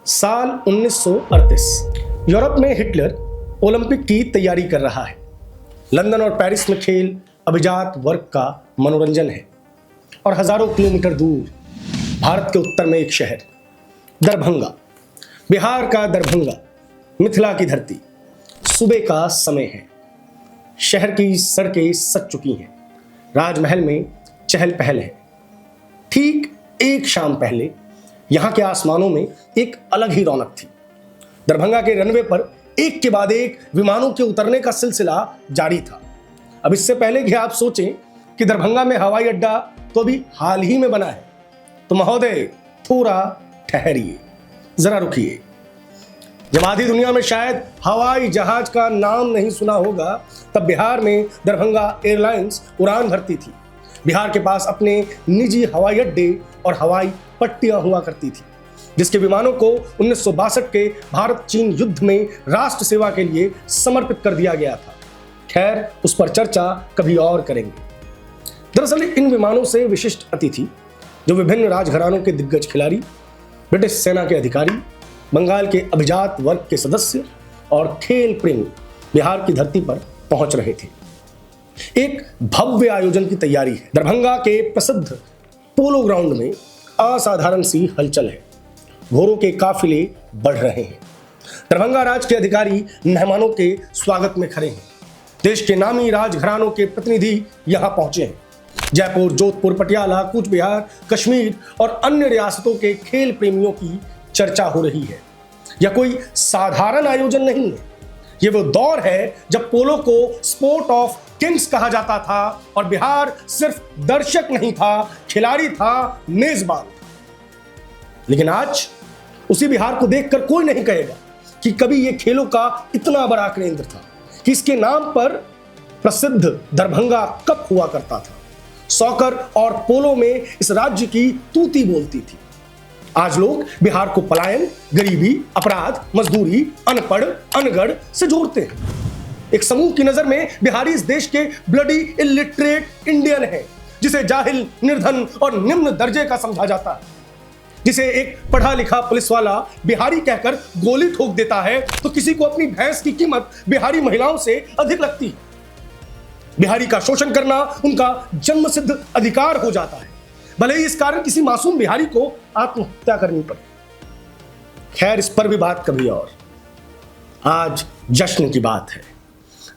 साल 1938 यूरोप में Hitler Olympic की तैयारी कर रहा है। लंदन और पेरिस में खेल अभिजात वर्ग का मनोरंजन है और हजारों किलोमीटर दूर भारत के उत्तर में एक शहर दरभंगा, बिहार का दरभंगा, मिथिला की धरती। सुबह का समय है, शहर की सड़कें सज चुकी हैं, राजमहल में चहल पहल है। ठीक एक शाम पहले यहाँ के आसमानों में एक अलग ही रौनक थी। दरभंगा के रनवे पर एक के बाद एक विमानों के उतरने का सिलसिला जारी था। अब इससे पहले कि आप सोचें कि दरभंगा में हवाई अड्डा तो अभी हाल ही में बना है, तो महोदय थोड़ा ठहरिए, जरा रुकिए। जब आधी दुनिया में शायद हवाई जहाज का नाम नहीं सुना होगा, तब बिहार में दरभंगा एयरलाइंस उड़ान भरती थी। बिहार के पास अपने निजी हवाई अड्डे और हवाई पट्टियां हुआ करती थी, जिसके विमानों को 1962 के भारत चीन युद्ध में राष्ट्र सेवा के लिए समर्पित कर दिया गया था। खैर, उस पर चर्चा कभी और करेंगे। दरअसल इन विमानों से विशिष्ट अतिथि, जो विभिन्न राजघरानों के दिग्गज खिलाड़ी, ब्रिटिश सेना के अधिकारी, बंगाल के अभिजात वर्ग के सदस्य और खेल प्रेमी बिहार की धरती पर पहुंच रहे थे। एक भव्य आयोजन की तैयारी है। दरभंगा के प्रसिद्ध पोलो ग्राउंड में असाधारण सी हलचल है। घोड़ों के काफिले बढ़ रहे हैं। दरभंगा राज के अधिकारी मेहमानों के स्वागत में खड़े हैं। देश के नामी राजघरानों के प्रतिनिधि यहां पहुंचे हैं। जयपुर, जोधपुर, पटियाला, कूच बिहार, कश्मीर और अन्य रियासतों के खेल प्रेमियों की चर्चा हो रही है। यह कोई साधारण आयोजन नहीं है। ये वो दौर है जब पोलो को स्पोर्ट ऑफ किंग्स कहा जाता था और बिहार सिर्फ दर्शक नहीं था, खिलाड़ी था, मेजबान। लेकिन आज उसी बिहार को देखकर कोई नहीं कहेगा कि कभी ये खेलों का इतना बड़ा केंद्र था, कि इसके नाम पर प्रसिद्ध दरभंगा कप हुआ करता था। सॉकर और पोलो में इस राज्य की तूती बोलती थी। आज लोग बिहार को पलायन, गरीबी, अपराध, मजदूरी, अनपढ़, अनगढ़ से जोड़ते हैं। एक समूह की नजर में बिहारी इस देश के ब्लडी इलिटरेट इंडियन है, जिसे जाहिल, निर्धन और निम्न दर्जे का समझा जाता है। जिसे एक पढ़ा लिखा पुलिस वाला बिहारी कहकर गोली ठोक देता है, तो किसी को अपनी भैंस की कीमत बिहारी महिलाओं से अधिक लगती है। बिहारी का शोषण करना उनका जन्मसिद्ध अधिकार हो जाता है, भले ही इस कारण किसी मासूम बिहारी को आत्महत्या करनी पड़े। खैर, इस पर भी बात कभी और। आज जश्न की बात है।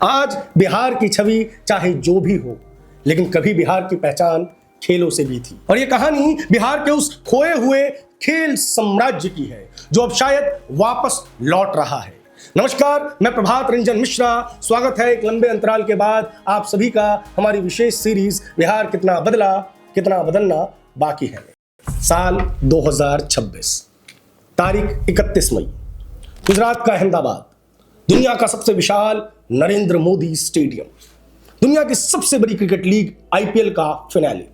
आज बिहार की छवि चाहे जो भी हो, लेकिन कभी बिहार की पहचान खेलों से भी थी। और ये कहानी बिहार के उस खोए हुए खेल साम्राज्य की है, जो अब शायद वापस लौट रहा है। नमस्कार, मैं प्रभात रंजन मिश्रा। स्वागत है एक लंबे अंतराल के बाद आप सभी का हमारी विशेष सीरीज बिहार कितना बदला, कितना बदलना बाकी है। साल 2026, तारीख 31 मई, गुजरात का अहमदाबाद, दुनिया का सबसे विशाल नरेंद्र मोदी स्टेडियम, दुनिया की सबसे बड़ी क्रिकेट लीग आईपीएल का फिनाले।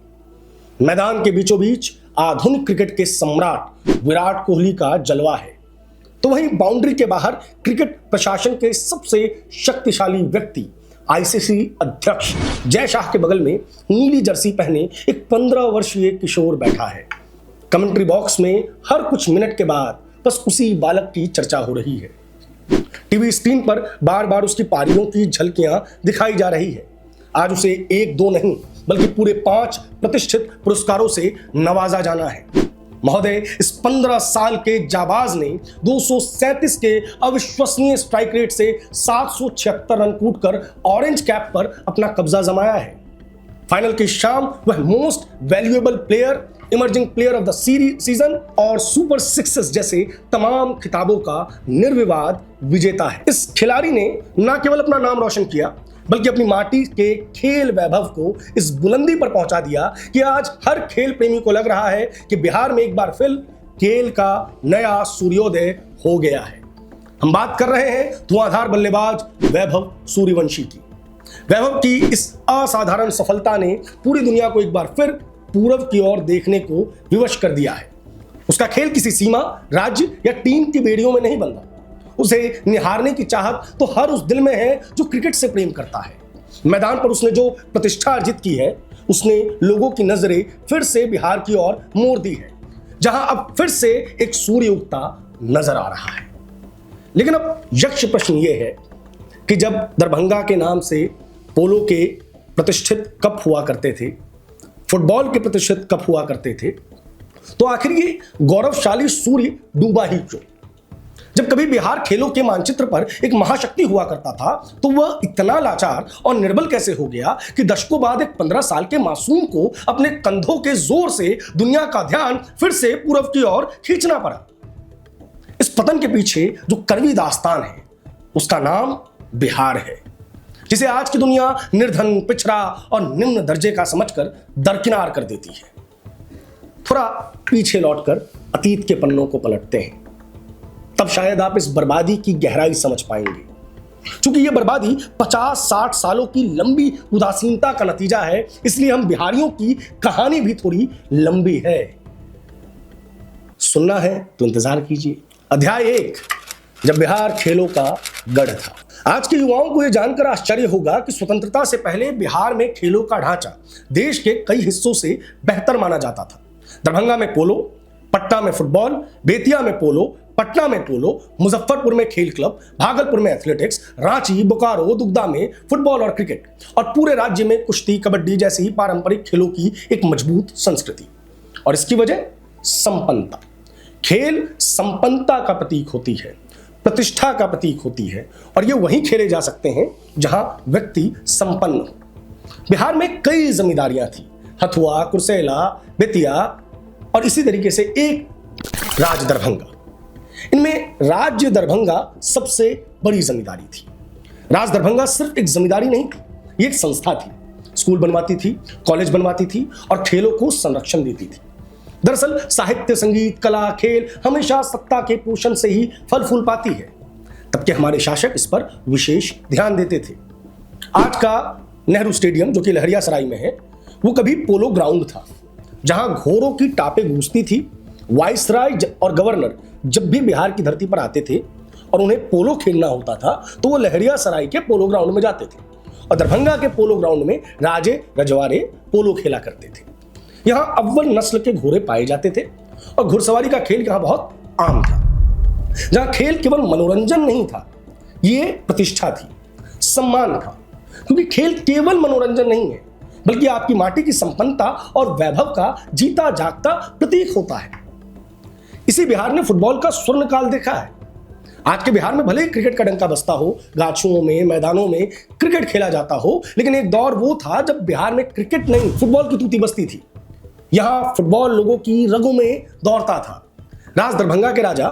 मैदान के बीचों बीच आधुनिक क्रिकेट के सम्राट विराट कोहली का जलवा है, तो वहीं बाउंड्री के बाहर क्रिकेट प्रशासन के सबसे शक्तिशाली व्यक्ति आईसीसी अध्यक्ष जय शाह के बगल में नीली जर्सी पहने एक 15 वर्षीय किशोर बैठा है। कमेंट्री बॉक्स में हर कुछ मिनट के बाद बस उसी बालक की चर्चा हो रही है। टीवी स्क्रीन पर बार बार उसकी पारियों की झलकियां दिखाई जा रही है। आज उसे 1-2 नहीं, बल्कि पूरे 5 प्रतिष्ठित पुरस्कारों से नवाजा जाना है। महोदय, इस 15 साल के जाबाज ने 237 के अविश्वसनीय स्ट्राइक रेट से 776 रन कूटकर ऑरेंज कैप पर अपना कब्जा जमाया है। फाइनल की शाम वह most valuable player, emerging player of the season और सुपर सिक्सेस जैसे तमाम खिताबों का निर्विवाद विजेता है। इस खिलाड़ी ने न केवल अपना नाम रोशन किया, बल्कि अपनी माटी के खेल वैभव को इस बुलंदी पर पहुंचा दिया कि आज हर खेल प्रेमी को लग रहा है कि बिहार में एक बार फिर खेल का नया सूर्योदय हो गया है। हम बात कर रहे हैं धुआंधार बल्लेबाज वैभव सूर्यवंशी की। वैभव की इस असाधारण सफलता ने पूरी दुनिया को एक बार फिर पूरब की ओर देखने को विवश कर दिया है। उसका खेल किसी सीमा, राज्य या टीम की बेड़ियों में नहीं बंधा। उसे निहारने की चाहत तो हर उस दिल में है जो क्रिकेट से प्रेम करता है। मैदान पर उसने जो प्रतिष्ठा अर्जित की है, उसने लोगों की नजरें फिर से बिहार की ओर मोड़ दी है। जहां अब फिर से एक सूर्य उगता नजर आ रहा है। लेकिन अब यक्ष प्रश्न ये है कि जब दरभंगा के नाम से पोलो के प्रतिष्ठित कप हुआ करते थे, फुटबॉल के प्रतिष्ठित कप हुआ करते थे, तो आखिर ये गौरवशाली सूर्य डूबा ही क्यों? जब कभी बिहार खेलों के मानचित्र पर एक महाशक्ति हुआ करता था, तो वह इतना लाचार और निर्बल कैसे हो गया कि दशकों बाद एक 15 साल के मासूम को अपने कंधों के जोर से दुनिया का ध्यान फिर से पूरब की ओर खींचना पड़ा? इस पतन के पीछे जो कड़वी दास्तान है, उसका नाम बिहार है, जिसे आज की दुनिया निर्धन, पिछड़ा और निम्न दर्जे का समझकर दरकिनार कर देती है। थोड़ा पीछे लौटकर अतीत के पन्नों को पलटते हैं, तब शायद आप इस बर्बादी की गहराई समझ पाएंगे। क्योंकि यह बर्बादी 50-60 सालों की लंबी उदासीनता का नतीजा है, इसलिए हम बिहारियों की कहानी भी थोड़ी लंबी है। सुनना है तो इंतजार कीजिए। अध्याय 1, जब बिहार खेलों का गढ़ था। आज के युवाओं को यह जानकर आश्चर्य होगा कि स्वतंत्रता से पहले बिहार में खेलों का ढांचा देश के कई हिस्सों से बेहतर माना जाता था। दरभंगा में पोलो, पटना में फुटबॉल, बेतिया में पोलो, पटना में पोलो, मुजफ्फरपुर में खेल क्लब, भागलपुर में एथलेटिक्स, रांची, बोकारो, दुगदा में फुटबॉल और क्रिकेट, और पूरे राज्य में कुश्ती, कबड्डी जैसी ही पारंपरिक खेलों की एक मजबूत संस्कृति। और इसकी वजह संपन्नता। खेल संपन्नता का प्रतीक होती है, प्रतिष्ठा का प्रतीक होती है, और ये वहीं खेले जा सकते हैं जहां व्यक्ति संपन्न हो। बिहार में कई जमींदारियां थी, हथुआ, कुर्सेला, बेतिया, और इसी तरीके से एक राज दरभंगा। इनमें राज्य दरभंगा सबसे बड़ी जमींदारी थी। राज दरभंगा सिर्फ एक जमींदारी नहीं थी, ये एक संस्था थी। स्कूल बनवाती थी, कॉलेज बनवाती थी और खेलों को संरक्षण देती थी। दरअसल साहित्य, संगीत, कला, खेल हमेशा सत्ता के पोषण से ही फल फूल पाती है। तब के हमारे शासक इस पर विशेष ध्यान देते थे। आज का नेहरू स्टेडियम, जो कि लहरियासराय में है, वो कभी पोलो ग्राउंड था, जहां घोड़ों की टापें गूंजती थी। वाइसराय और गवर्नर जब भी बिहार की धरती पर आते थे और उन्हें पोलो खेलना होता था, तो वो लहरियासराय के पोलो ग्राउंड में जाते थे, और दरभंगा के पोलो ग्राउंड में राजे रजवाड़े पोलो खेला करते थे। यहाँ अव्वल नस्ल के घोड़े पाए जाते थे और घुड़सवारी का खेल यहाँ बहुत आम था। जहाँ खेल केवल मनोरंजन नहीं था, ये प्रतिष्ठा थी, सम्मान था। क्योंकि खेल केवल मनोरंजन नहीं है, बल्कि आपकी माटी की संपन्नता और वैभव का जीता जागता प्रतीक होता है। इसी बिहार ने फुटबॉल का स्वर्ण काल देखा है। आज के बिहार में भले ही क्रिकेट का डंका बजता हो, गाछुओं में, मैदानों में क्रिकेट खेला जाता हो, लेकिन एक दौर वो था जब बिहार में क्रिकेट नहीं, फुटबॉल की तूती बजती थी। यहाँ फुटबॉल लोगों की रगों में दौड़ता था। राज दरभंगा के राजा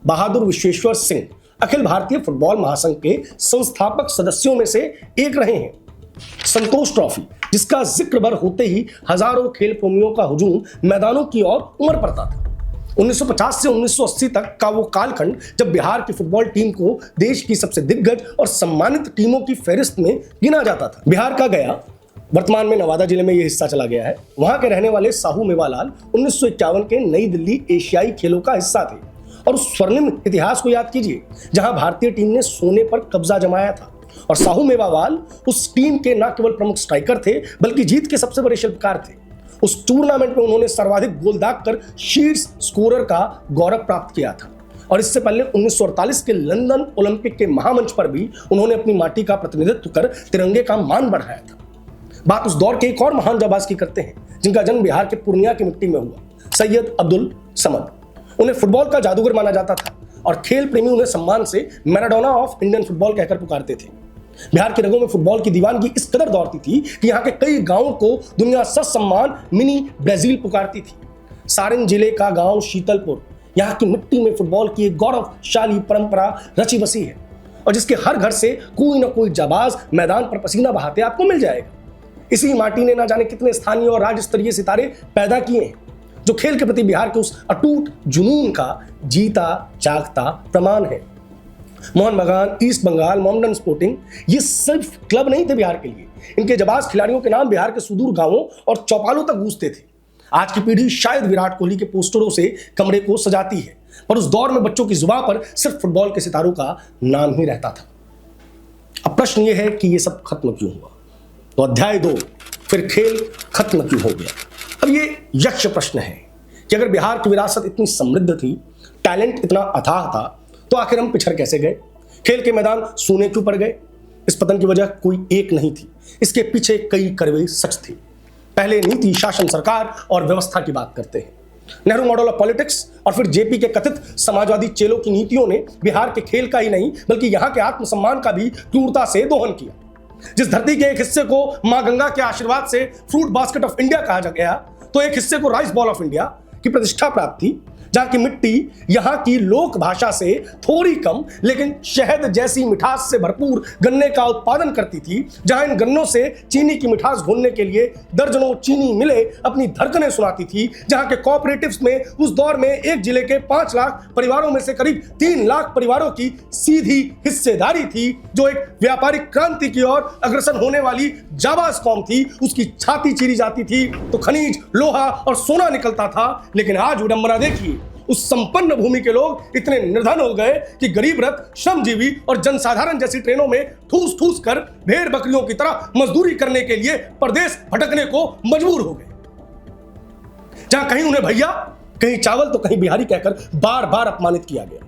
बहादुर विश्वेश्वर सिंह अखिल भारतीय फुटबॉल महासंघ के संस्थापक सदस्यों में से एक रहे हैं। संतोष ट्रॉफी, जिसका जिक्र भर होते ही हजारों खेल प्रेमियों का हुजूम मैदानों की ओर उमड़ पड़ता था। 1950 से 1980 तक का वो कालखंड जब बिहार की फुटबॉल टीम को देश की सबसे दिग्गज और सम्मानित टीमों की फहरिस्त में गिना जाता था। बिहार का गया, वर्तमान में नवादा जिले में यह हिस्सा चला गया है, वहां के रहने वाले साहू मेवालाल 1951 के नई दिल्ली एशियाई खेलों का हिस्सा थे। और उस स्वर्णिम इतिहास को याद कीजिए, जहां भारतीय टीम ने सोने पर कब्जा जमाया था, और साहू मेवालाल उस टीम के न केवल प्रमुख स्ट्राइकर थे, बल्कि जीत के सबसे बड़े शिल्पकार थे। उस टूर्नामेंट में उन्होंने सर्वाधिक गोल दागकर शीर्ष स्कोरर का गौरव प्राप्त किया था। और इससे पहले 1948 के लंदन ओलंपिक के महामंच पर भी उन्होंने अपनी माटी का प्रतिनिधित्व कर तिरंगे का मान बढ़ाया था। बात उस दौर के एक और महान जाबाज की करते हैं, जिनका जन्म बिहार के पूर्णिया की मिट्टी में हुआ, सैयद अब्दुल समद। उन्हें फुटबॉल का जादूगर माना जाता था और खेल प्रेमी उन्हें सम्मान से मैराडोना ऑफ इंडियन फुटबॉल कहकर पुकारते थे। बिहार के रगों में फुटबॉल की दीवानगी इस कदर दौड़ती थी कि यहाँ के कई गांवों को दुनिया ससम्मान मिनी ब्राजील पुकारती थी। सारण जिले का गांव शीतलपुर यहाँ की मिट्टी में फुटबॉल की एक गौरवशाली परंपरा रची बसी है, और जिसके हर घर से कोई ना कोई जाबाज मैदान पर पसीना बहाते आपको मिल जाएगा। इसी माटी ने ना जाने कितने स्थानीय और राज्य स्तरीय सितारे पैदा किए हैं, जो खेल के प्रति बिहार के उस अटूट जुनून का जीता जागता प्रमाण है। मोहन बागान, ईस्ट बंगाल, मोहम्मडन स्पोर्टिंग, ये सिर्फ क्लब नहीं थे बिहार के लिए। इनके जाबाज खिलाड़ियों के नाम बिहार के सुदूर गांवों और चौपालों तक गूंजते थे। आज की पीढ़ी शायद विराट कोहली के पोस्टरों से कमरे को सजाती है, पर उस दौर में बच्चों की जुबान पर सिर्फ फुटबॉल के सितारों का नाम ही रहता था। अब प्रश्न यह है कि यह सब खत्म क्यों हुआ? तो अध्याय 2, फिर खेल खत्म क्यों हो गया? अब ये यक्ष प्रश्न है कि अगर बिहार की विरासत इतनी समृद्ध थी, टैलेंट इतना अथाह था तो आखिर हम पिछड़ कैसे गए? खेल के मैदान सूने क्यों पड़ गए? इस पतन की वजह कोई एक नहीं थी, इसके पीछे कई कड़वे सच थे। पहले नीति, शासन, सरकार और व्यवस्था की बात करते हैं। नेहरू मॉडल ऑफ पॉलिटिक्स और फिर जेपी के कथित समाजवादी चेलों की नीतियों ने बिहार के खेल का ही नहीं बल्कि यहाँ के आत्मसम्मान का भी क्रूरता से दोहन किया। जिस धरती के एक हिस्से को मां गंगा के आशीर्वाद से फ्रूट बास्केट ऑफ इंडिया कहा गया, तो एक हिस्से को राइस बॉल ऑफ इंडिया की प्रतिष्ठा प्राप्त थी, जहां की मिट्टी यहाँ की लोक भाषा से थोड़ी कम लेकिन शहद जैसी मिठास से भरपूर गन्ने का उत्पादन करती थी, जहां इन गन्नों से चीनी की मिठास घोलने के लिए दर्जनों चीनी मिले अपनी धड़कनें सुनाती थी, जहां के कोऑपरेटिव्स में उस दौर में एक जिले के 5 लाख परिवारों में से करीब 3 लाख परिवारों की सीधी हिस्सेदारी थी, जो एक व्यापारिक क्रांति की ओर अग्रसर होने वाली जाबाज कौम थी। उसकी छाती चीरी जाती थी तो खनिज, लोहा और सोना निकलता था। लेकिन आज विडंबना देखिए, उस संपन्न भूमि के लोग इतने निर्धन हो गए कि गरीब रथ, श्रमजीवी और जनसाधारण जैसी ट्रेनों में ठूस ठूस कर भेड़ बकरियों की तरह मजदूरी करने के लिए प्रदेश भटकने को मजबूर हो गए। जहां कहीं उन्हें भैया, कहीं चावल तो कहीं बिहारी कहकर बार बार अपमानित किया गया,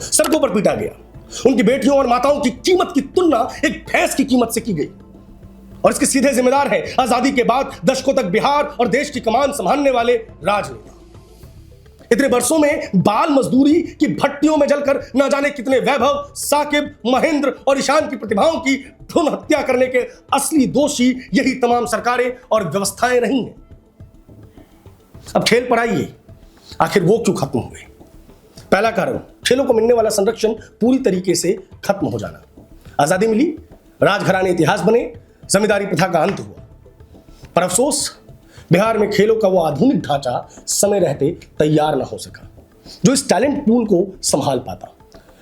सड़कों पर पीटा गया। उनकी बेटियों और माताओं की कीमत की तुलना एक भैंस की कीमत से की गई। और इसके सीधे जिम्मेदार हैं आजादी के बाद दशकों तक बिहार और देश की कमान संभालने वाले राजनेता। इतने वर्षों में बाल मजदूरी की भट्टियों में जलकर न जाने कितने वैभव, साकिब, महेंद्र और ईशान की प्रतिभाओं की भ्रूण हत्या करने के असली दोषी यही तमाम सरकारें और व्यवस्थाएं रही हैं। अब खेल पर आइए, आखिर वो क्यों खत्म हुए? पहला कारण, खेलों को मिलने वाला संरक्षण पूरी तरीके से खत्म हो जाना। आजादी मिली, राजघराने इतिहास बने, जमींदारी प्रथा का अंत हुआ, पर अफसोस बिहार में खेलों का वो आधुनिक ढांचा समय रहते तैयार ना हो सका जो इस टैलेंट पूल को संभाल पाता।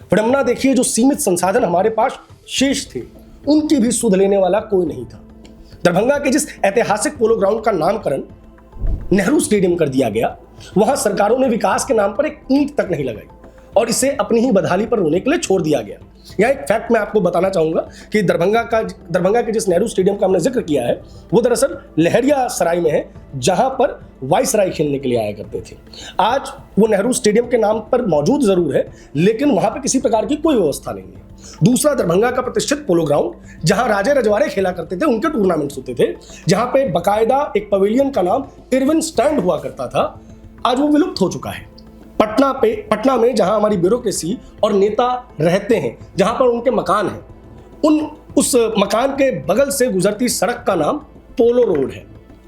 विडंबना देखिए, जो सीमित संसाधन हमारे पास शेष थे उनकी भी सुध लेने वाला कोई नहीं था। दरभंगा के जिस ऐतिहासिक पोलो ग्राउंड का नामकरण नेहरू स्टेडियम कर दिया गया, वहां सरकारों ने विकास के नाम पर एक ईंट तक नहीं लगाई और इसे अपनी ही बदहाली पर रोने के लिए छोड़ दिया गया। यहाँ एक फैक्ट मैं आपको बताना चाहूंगा कि दरभंगा के जिस नेहरू स्टेडियम का हमने जिक्र किया है, वो दरअसल लहरिया सराय में है, जहां पर वाइसराय खेलने के लिए आया करते थे। आज वो नेहरू स्टेडियम के नाम पर मौजूद जरूर है, लेकिन वहां पर किसी प्रकार की कोई व्यवस्था नहीं है। दूसरा, दरभंगा का प्रतिष्ठित पोलो ग्राउंड, जहां राजे रजवाड़े खेला करते थे, उनके टूर्नामेंट्स होते थे, जहां पे बाकायदा एक पवेलियन का नाम इरविन स्टैंड हुआ करता था, आज वो विलुप्त हो चुका है। पटना में जहां हमारी ब्यूरोक्रेसी और नेता रहते हैं, जहां पर उनके मकान हैं, उस मकान के बगल से गुजरती सड़क का नाम पोलो रोड है।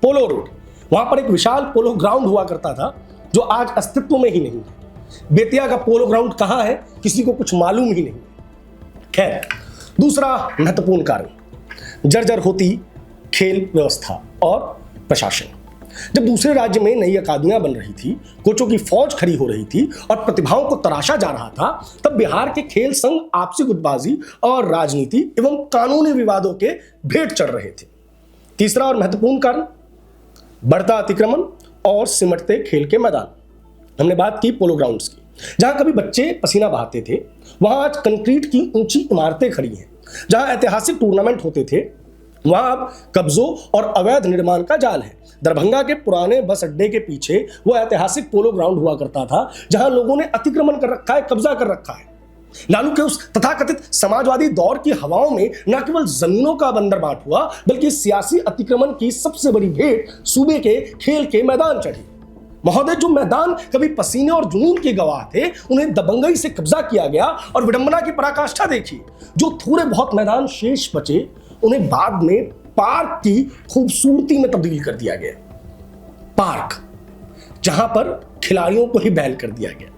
पोलो रोड, वहां पर एक विशाल पोलो ग्राउंड हुआ करता था जो आज अस्तित्व में ही नहीं है। बेतिया का पोलो ग्राउंड कहां है, किसी को कुछ मालूम ही नहीं। खैर, दूसरा महत्वपूर्ण कारण, जर्जर होती खेल व्यवस्था और प्रशासन। जब दूसरे राज्य में नई अकादमियां बन रही थी, कोचों की फौज खड़ी हो रही थी और प्रतिभाओं को तराशा जा रहा था, तब बिहार के खेल संघ आपसी गुटबाजी और राजनीति एवं कानूनी विवादों के भेंट चढ़ रहे थे। तीसरा और महत्वपूर्ण कारण, बढ़ता अतिक्रमण और सिमटते खेल के मैदान। हमने बात की पोलो ग्राउंड्स की, जहां कभी बच्चे पसीना बहाते थे, वहां आज कंक्रीट की ऊंची इमारतें खड़ी हैं। जहां ऐतिहासिक टूर्नामेंट होते थे, वहां अब कब्जों और अवैध निर्माण का जाल है। दरभंगा के पुराने बस अड्डे के पीछे वो ऐतिहासिक पोलो ग्राउंड हुआ करता था, जहां लोगों ने अतिक्रमण कर रखा है, कब्जा कर रखा है। लालू के उस तथाकथित समाजवादी दौर की हवाओं में न केवल जमीनों का बंदरबाट हुआ, बल्कि सियासी अतिक्रमण की सबसे बड़ी भेंट सूबे के खेल के मैदान चढ़ी। महोदय, जो मैदान कभी पसीने और जुनून के गवाह थे, उन्हें दबंगई से कब्जा किया गया। और विडंबना की पराकाष्ठा देखिए, जो थोड़े बहुत मैदान शेष बचे, उन्हें बाद में पार्क की खूबसूरती में तब्दील कर दिया गया। पार्क, जहां पर खिलाड़ियों को ही बैन कर दिया गया।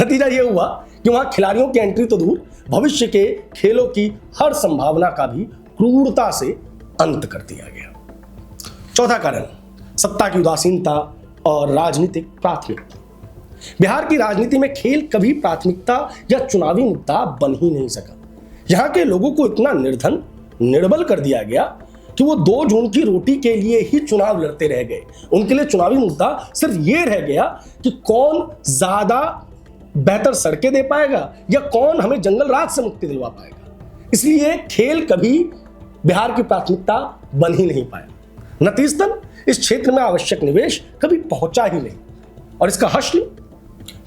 नतीजा यह हुआ कि वहां खिलाड़ियों की एंट्री तो दूर, भविष्य के खेलों की हर संभावना का भी क्रूरता से अंत कर दिया गया। चौथा कारण, सत्ता की उदासीनता और राजनीतिक प्राथमिकता। बिहार की राजनीति में खेल कभी प्राथमिकता या चुनावी मुद्दा बन ही नहीं सका। यहां के लोगों को इतना निर्धन, निर्बल कर दिया गया कि वो 2 जून की रोटी के लिए ही चुनाव लड़ते रह गए। उनके लिए चुनावी मुद्दा सिर्फ ये रह गया कि कौन ज्यादा बेहतर सड़कें दे पाएगा या कौन हमें जंगल राज से मुक्ति दिलवा पाएगा। इसलिए खेल कभी बिहार की प्राथमिकता बन ही नहीं पाया। नतीजतन इस क्षेत्र में आवश्यक निवेश कभी पहुंचा ही नहीं और इसका हश्र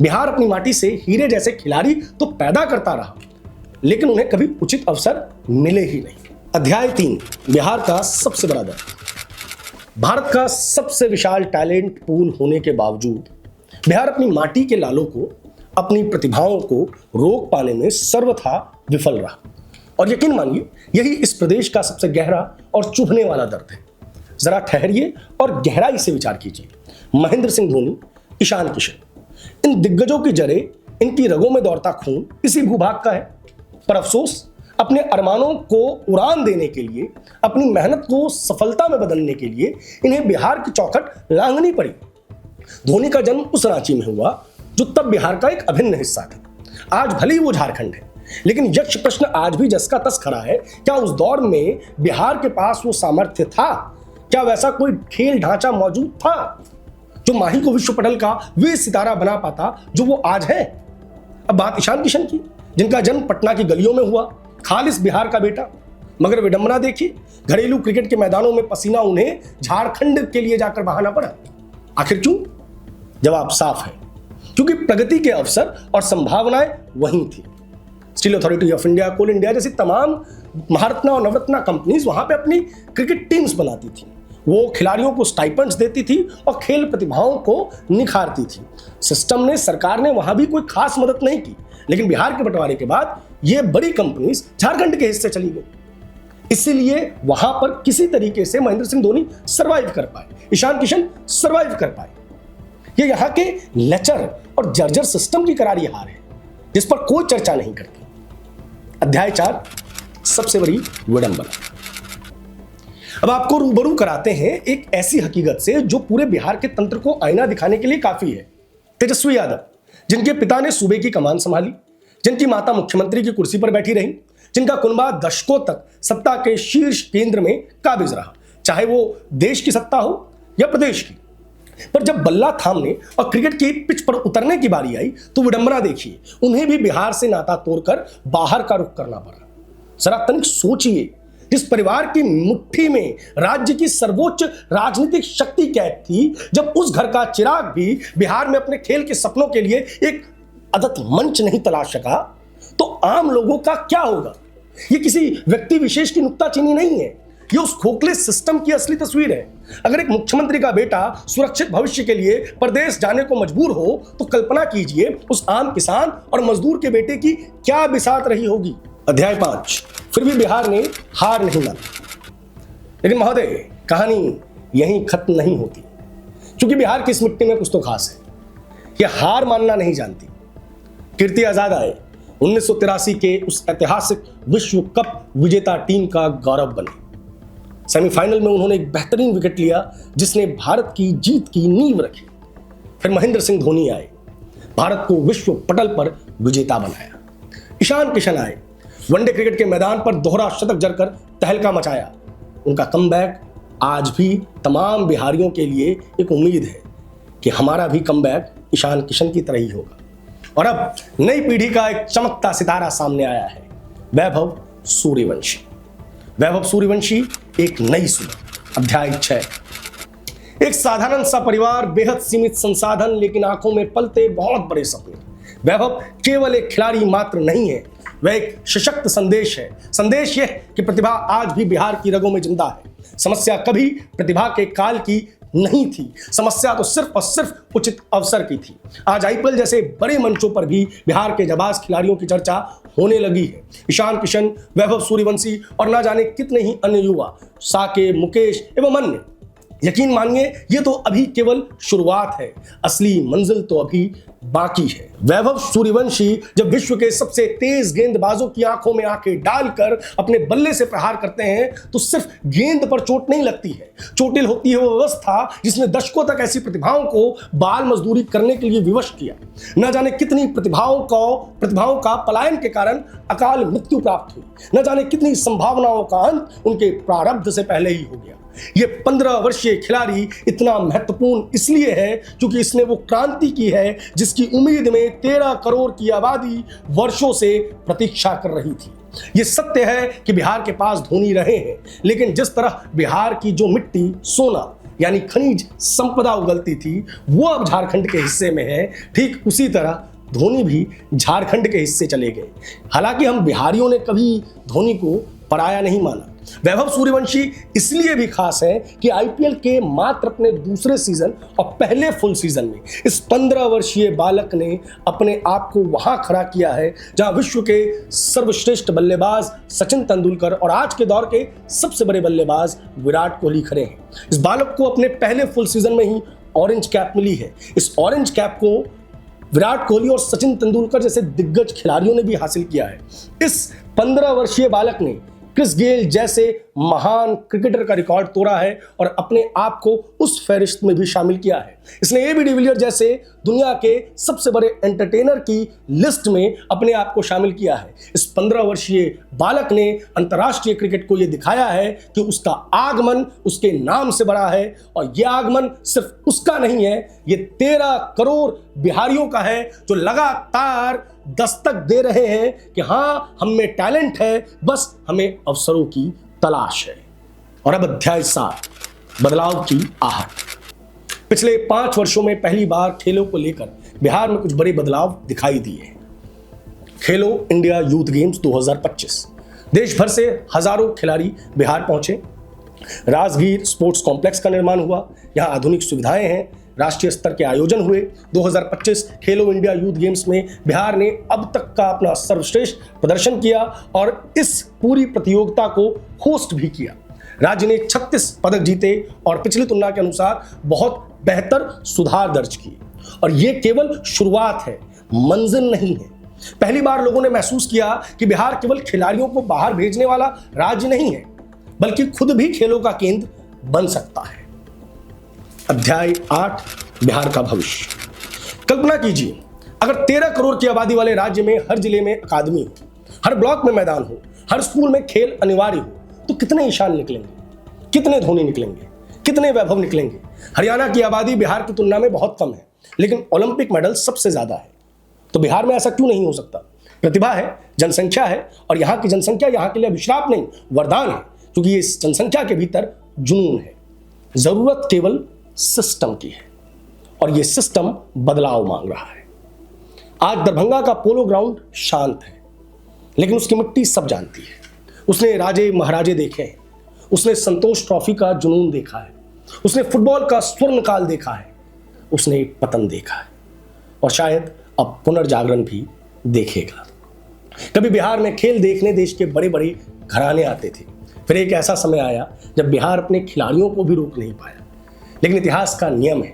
बिहार अपनी माटी से हीरे जैसे खिलाड़ी तो पैदा करता रहा, लेकिन उन्हें कभी उचित अवसर मिले ही नहीं। अध्याय 3, बिहार का सबसे बड़ा दर्द। भारत का सबसे विशाल टैलेंट पूल होने के बावजूद बिहार अपनी माटी के लालों को, अपनी प्रतिभाओं को रोक पाने में सर्वथा विफल रहा। और यकीन मानिए, यही इस प्रदेश का सबसे गहरा और चुभने वाला दर्द है। जरा ठहरिए और गहराई से विचार कीजिए। महेंद्र सिंह धोनी, ईशान किशन, इन दिग्गजों की जड़ें, इनकी रगों में दौड़ता खून इसी भूभाग का है। पर अफसोस, अपने अरमानों को उड़ान देने के लिए, अपनी मेहनत को सफलता में बदलने के लिए इन्हें बिहार की चौखट लांघनी पड़ी। धोनी का जन्म उस रांची में हुआ जो तब बिहार का एक अभिन्न हिस्सा था। आज भले ही वो झारखंड है, लेकिन यक्ष प्रश्न आज भी जस का तस खड़ा है। क्या उस दौर में बिहार के पास वो सामर्थ्य था? क्या वैसा कोई खेल ढांचा मौजूद था जो माही को विश्व पटल का वे सितारा बना पाता जो वो आज है? अब बात ईशान किशन की, जिनका जन्म पटना की गलियों में हुआ, खालिस बिहार का बेटा। मगर विडंबना देखिए, घरेलू क्रिकेट के मैदानों में पसीना उन्हें झारखंड के लिए जाकर बहाना पड़ा। आखिर क्यों? जवाब साफ है, क्योंकि प्रगति के अवसर और संभावनाएं वहीं थी। Steel Authority of India, Coal India जैसी तमाम महारत्ना और नवरत्ना कंपनीज वहां पे अपनी क्रिकेट टीम्स बनाती थी। वो खिलाड़ियों को स्टाइपेंड्स देती थी और खेल प्रतिभाओं को निखारती थी। सिस्टम ने, सरकार ने वहां भी कोई खास मदद नहीं की, लेकिन बिहार के बंटवारे के बाद ये बड़ी कंपनीज झारखंड के हिस्से चली गई। इसीलिए वहां पर किसी तरीके से महेंद्र सिंह धोनी सर्वाइव कर पाए, ईशान किशन सर्वाइव कर पाए। ये यहाँ के लचर और जर्जर सिस्टम की करारी हार है, जिस पर कोई चर्चा नहीं करती। अध्याय 4, सबसे बड़ी विडंबना। अब आपको रूबरू कराते हैं एक ऐसी हकीकत से जो पूरे बिहार के तंत्र को आईना दिखाने के लिए काफी है। तेजस्वी यादव, जिनके पिता ने सूबे की कमान संभाली, जिनकी माता मुख्यमंत्री की कुर्सी पर बैठी रही, जिनका कुनबा दशकों तक सत्ता के शीर्ष केंद्र में काबिज रहा, चाहे वो देश की सत्ता हो या प्रदेश की। पर जब बल्ला थामने और क्रिकेट की पिच पर उतरने की बारी आई तो विडंबना देखिए, उन्हें भी बिहार से नाता तोड़कर बाहर का रुख करना पड़ा। जरा तनिक सोचिए, जिस परिवार की मुट्ठी में राज्य की सर्वोच्च राजनीतिक शक्ति कैद थी, जब उस घर का चिराग भी बिहार में अपने खेल के सपनों के लिए एक आदत मंच नहीं तलाश सका, तो आम लोगों का क्या होगा? ये किसी व्यक्ति विशेष की नुक्ताचीनी नहीं है, ये उस खोखले सिस्टम की असली तस्वीर है। अगर एक मुख्यमंत्री का बेटा सुरक्षित भविष्य के लिए परदेश जाने को मजबूर हो तो कल्पना कीजिए उस आम किसान और मजदूर के बेटे की क्या बिसात रही होगी। अध्याय 5, फिर भी बिहार ने हार नहीं मानी। लेकिन महोदय, कहानी यहीं खत्म नहीं होती, क्योंकि बिहार की इस मिट्टी में कुछ तो खास है। यह हार मानना नहीं जानती। कीर्ति आजाद आए 1983 के उस ऐतिहासिक विश्व कप विजेता टीम का गौरव बने। सेमीफाइनल में उन्होंने एक बेहतरीन विकेट लिया जिसने भारत की जीत की नींव रखी। फिर महेंद्र सिंह धोनी आए, भारत को विश्व पटल पर विजेता बनाया। ईशान किशन आए, वनडे क्रिकेट के मैदान पर दोहरा शतक जड़कर तहलका मचाया। उनका कमबैक आज भी तमाम बिहारियों के लिए एक उम्मीद है कि हमारा भी कमबैक ईशान किशन की तरह ही होगा। और अब नई पीढ़ी का एक चमकता सितारा सामने आया है, वैभव सूर्यवंशी। वैभव सूर्यवंशी एक नई सुबह। अध्याय 6, एक साधारण सा परिवार, बेहद सीमित संसाधन, लेकिन आंखों में पलते बहुत बड़े सपने। वैभव केवल एक खिलाड़ी मात्र नहीं है, वह एक सशक्त संदेश है। संदेश यह कि प्रतिभा आज भी बिहार की रगों में जिंदा है। समस्या कभी प्रतिभा के काल की नहीं थी, समस्या तो सिर्फ और सिर्फ उचित अवसर की थी। आज आईपीएल जैसे बड़े मंचों पर भी बिहार के जाबाज खिलाड़ियों की चर्चा होने लगी है। ईशान किशन, वैभव सूर्यवंशी और ना जाने कितने ही अन्य युवा, साकेब, मुकेश एवं अन्य। यकीन मानिए, ये तो अभी केवल शुरुआत है, असली मंजिल तो अभी बाकी है। वैभव सूर्यवंशी जब विश्व के सबसे तेज गेंदबाजों की आंखों में आंखें डालकर अपने बल्ले से प्रहार करते हैं तो सिर्फ गेंद पर चोट नहीं लगती है, चोटिल होती है वो व्यवस्था जिसने दशकों तक ऐसी प्रतिभाओं को बाल मजदूरी करने के लिए विवश किया। न जाने कितनी प्रतिभाओं का पलायन के कारण अकाल मृत्यु प्राप्त हुई, न जाने कितनी संभावनाओं का अंत उनके प्रारब्ध से पहले ही हो गया। ये 15 वर्षीय खिलाड़ी इतना महत्वपूर्ण इसलिए है क्योंकि इसने वो क्रांति की है जिसकी उम्मीद में 13 करोड़ की आबादी वर्षों से प्रतीक्षा कर रही थी। ये सत्य है कि बिहार के पास धोनी रहे हैं, लेकिन जिस तरह बिहार की जो मिट्टी सोना, यानी खनिज संपदा उगलती थी वो अब झारखंड के हिस्से में है, ठीक उसी तरह धोनी भी झारखंड के हिस्से चले गए। हालांकि हम बिहारियों ने कभी धोनी को पराया नहीं माना। वैभव सूर्यवंशी इसलिए भी खास है कि आईपीएल के मात्र अपने दूसरे सीजन और पहले फुल सीजन में इस 15 वर्षीय बालक ने अपने आप को वहां खड़ा किया है जहां विश्व के सर्वश्रेष्ठ बल्लेबाज सचिन तेंदुलकर और आज के दौर के सबसे बड़े बल्लेबाज विराट कोहली खड़े हैं। इस बालक को अपने पहले फुल सीजन में ही ऑरेंज कैप मिली है। इस ऑरेंज कैप को विराट कोहली और सचिन तेंदुलकर जैसे दिग्गज खिलाड़ियों ने भी हासिल किया है। इस 15 वर्षीय बालक ने क्रिस गेल जैसे महान क्रिकेटर का रिकॉर्ड तोड़ा है और अपने आप को उस फहरिस्त में भी शामिल किया है। इसने एबी डिविलियर्स जैसे दुनिया के सबसे बड़े एंटरटेनर की लिस्ट में अपने आप को शामिल किया है। इस 15 वर्षीय बालक ने अंतर्राष्ट्रीय क्रिकेट को यह दिखाया है कि उसका आगमन उसके नाम से बड़ा है और यह आगमन सिर्फ उसका नहीं है, ये 13 करोड़ बिहारियों का है जो लगातार दस्तक दे रहे हैं कि हां हम में टैलेंट है, बस हमें अवसरों की तलाश है। और अब अध्याय 7, बदलाव की आहट। पिछले 5 वर्षों में पहली बार खेलों को लेकर बिहार में कुछ बड़े बदलाव दिखाई दिए। खेलो इंडिया यूथ गेम्स 2025, देश भर से हजारों खिलाड़ी बिहार पहुंचे। राजगीर स्पोर्ट्स कॉम्प्लेक्स का निर्माण हुआ, यहां आधुनिक सुविधाएं हैं। राष्ट्रीय स्तर के आयोजन हुए। 2025 खेलो इंडिया यूथ गेम्स में बिहार ने अब तक का अपना सर्वश्रेष्ठ प्रदर्शन किया और इस पूरी प्रतियोगिता को होस्ट भी किया। राज्य ने 36 पदक जीते और पिछली तुलना के अनुसार बहुत बेहतर सुधार दर्ज किए। और ये केवल शुरुआत है, मंजिल नहीं है। पहली बार लोगों ने महसूस किया कि बिहार केवल खिलाड़ियों को बाहर भेजने वाला राज्य नहीं है, बल्कि खुद भी खेलों का केंद्र बन सकता है। अध्याय 8, बिहार का भविष्य। कल्पना कीजिए अगर 13 करोड़ की आबादी वाले राज्य में हर जिले में अकादमी हो, हर ब्लॉक में मैदान हो, हर स्कूल में खेल अनिवार्य हो, तो कितने ईशान निकलेंगे, कितने धोनी निकलेंगे, कितने वैभव निकलेंगे। हरियाणा की आबादी बिहार की तुलना में बहुत कम है, लेकिन ओलंपिक मेडल सबसे ज्यादा है। तो बिहार में ऐसा क्यों नहीं हो सकता? प्रतिभा है, जनसंख्या है, और यहाँ की जनसंख्या यहाँ के लिए अभिशाप नहीं वरदान है, क्योंकि ये इस जनसंख्या के भीतर जुनून है। जरूरत केवल सिस्टम की है और यह सिस्टम बदलाव मांग रहा है। आज दरभंगा का पोलो ग्राउंड शांत है, लेकिन उसकी मिट्टी सब जानती है। उसने राजे महाराजे देखे हैं, उसने संतोष ट्रॉफी का जुनून देखा है, उसने फुटबॉल का स्वर्ण काल देखा है, उसने पतन देखा है और शायद अब पुनर्जागरण भी देखेगा। कभी बिहार में खेल देखने देश के बड़े बड़े घराने आते थे, फिर एक ऐसा समय आया जब बिहार अपने खिलाड़ियों को भी रोक नहीं पाया। लेकिन इतिहास का नियम है,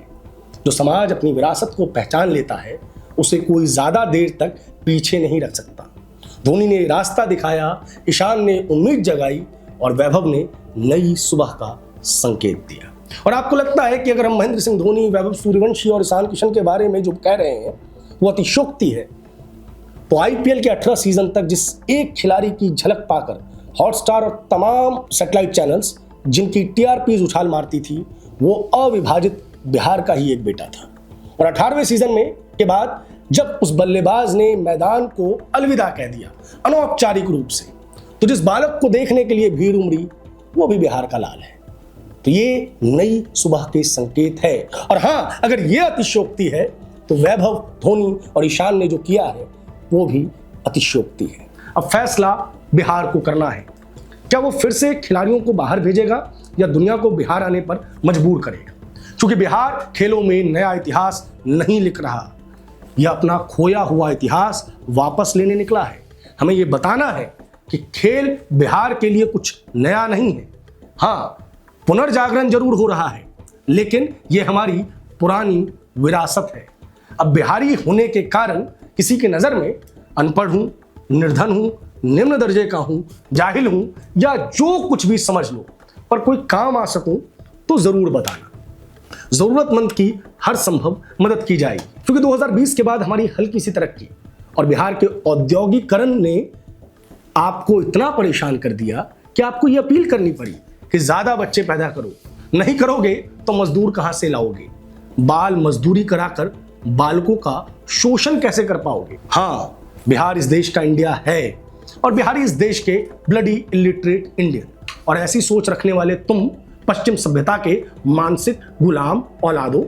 जो समाज अपनी विरासत को पहचान लेता है उसे कोई ज्यादा देर तक पीछे नहीं रख सकता। धोनी ने रास्ता दिखाया, ईशान ने उम्मीद जगाई और वैभव ने नई सुबह का संकेत दिया। और आपको लगता है कि अगर हम महेंद्र सिंह धोनी, वैभव सूर्यवंशी और ईशान किशन के बारे में जो कह रहे हैं वो अतिशयोक्ति है, तो आईपीएल के 18 सीजन तक जिस एक खिलाड़ी की झलक पाकर हॉटस्टार और तमाम सैटेलाइट चैनल्स जिनकी टीआरपीज उछाल मारती थी, वो अविभाजित बिहार का ही एक बेटा था। और 18वें सीजन में के बाद जब उस बल्लेबाज ने मैदान को अलविदा कह दिया अनौपचारिक रूप से, तो जिस बालक को देखने के लिए भीड़ उमड़ी वो भी बिहार का लाल है। तो ये नई सुबह के संकेत है। और हाँ, अगर ये अतिशयोक्ति है तो वैभव, धोनी और ईशान ने जो किया है वो भी अतिशयोक्ति है। अब फैसला बिहार को करना है। क्या वो फिर से खिलाड़ियों को बाहर भेजेगा या दुनिया को बिहार आने पर मजबूर करेगा? क्योंकि बिहार खेलों में नया इतिहास नहीं लिख रहा, यह अपना खोया हुआ इतिहास वापस लेने निकला है। हमें यह बताना है कि खेल बिहार के लिए कुछ नया नहीं है। हाँ, पुनर्जागरण जरूर हो रहा है, लेकिन यह हमारी पुरानी विरासत है। अब बिहारी होने के कारण किसी के नजर में अनपढ़ हूं, निर्धन हूं, निम्न दर्जे का हूं, जाहिल हूं या जो कुछ भी समझ लो, पर कोई काम आ सकूं तो जरूर बताना। जरूरतमंद की हर संभव मदद की जाएगी, क्योंकि 2020 के बाद हमारी हल्की सी तरक्की और बिहार के औद्योगिकरण ने आपको इतना परेशान कर दिया कि आपको यह अपील करनी पड़ी कि ज्यादा बच्चे पैदा करो। नहीं करोगे तो मजदूर कहां से लाओगे? बाल मजदूरी कराकर बालकों का शोषण कैसे कर पाओगे? हाँ, बिहार इस देश का इंडिया है और बिहारी इस देश के ब्लडी इलिटरेट इंडियन। और ऐसी सोच रखने वाले तुम पश्चिम सभ्यता के मानसिक गुलाम औलादों।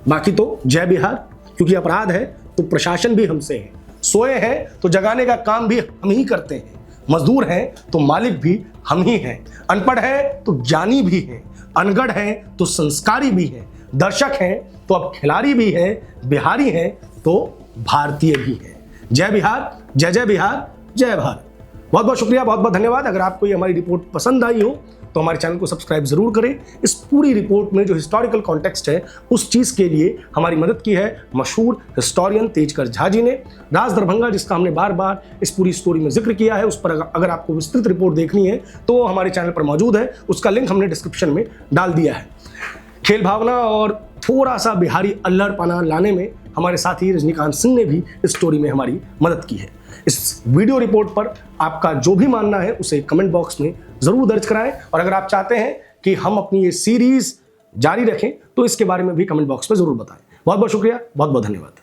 बाकी तो जय बिहार, क्योंकि अपराध है तो प्रशासन भी हमसे है, सोए हैं तो जगाने का काम भी हम ही करते हैं, मजदूर हैं तो मालिक भी हम ही हैं, अनपढ़ है तो ज्ञानी भी हैं, अनगढ़ हैं तो संस्कारी भी हैं, दर्शक हैं तो अब खिलाड़ी भी हैं, बिहारी हैं तो भारतीय भी हैं। जय बिहार, जय जय बिहार, जय भारत। बहुत बहुत शुक्रिया, बहुत बहुत धन्यवाद। अगर आपको ये हमारी रिपोर्ट पसंद आई हो तो हमारे चैनल को सब्सक्राइब जरूर करें। इस पूरी रिपोर्ट में जो हिस्टोरिकल कॉन्टेक्स्ट है उस चीज़ के लिए हमारी मदद की है मशहूर हिस्टोरियन तेजकर झा जी ने। राज दरभंगा, जिसका हमने बार बार इस पूरी स्टोरी में जिक्र किया है, उस पर अगर आपको विस्तृत रिपोर्ट देखनी है तो हमारे चैनल पर मौजूद है, उसका लिंक हमने डिस्क्रिप्शन में डाल दिया है। खेल भावना और थोड़ा सा बिहारी अल्लड़पना लाने में हमारे साथी रजनीकांत सिंह ने भी इस स्टोरी में हमारी मदद की है। इस वीडियो रिपोर्ट पर आपका जो भी मानना है उसे कमेंट बॉक्स में जरूर दर्ज कराएं, और अगर आप चाहते हैं कि हम अपनी ये सीरीज जारी रखें तो इसके बारे में भी कमेंट बॉक्स में जरूर बताएं। बहुत बहुत शुक्रिया, बहुत बहुत धन्यवाद।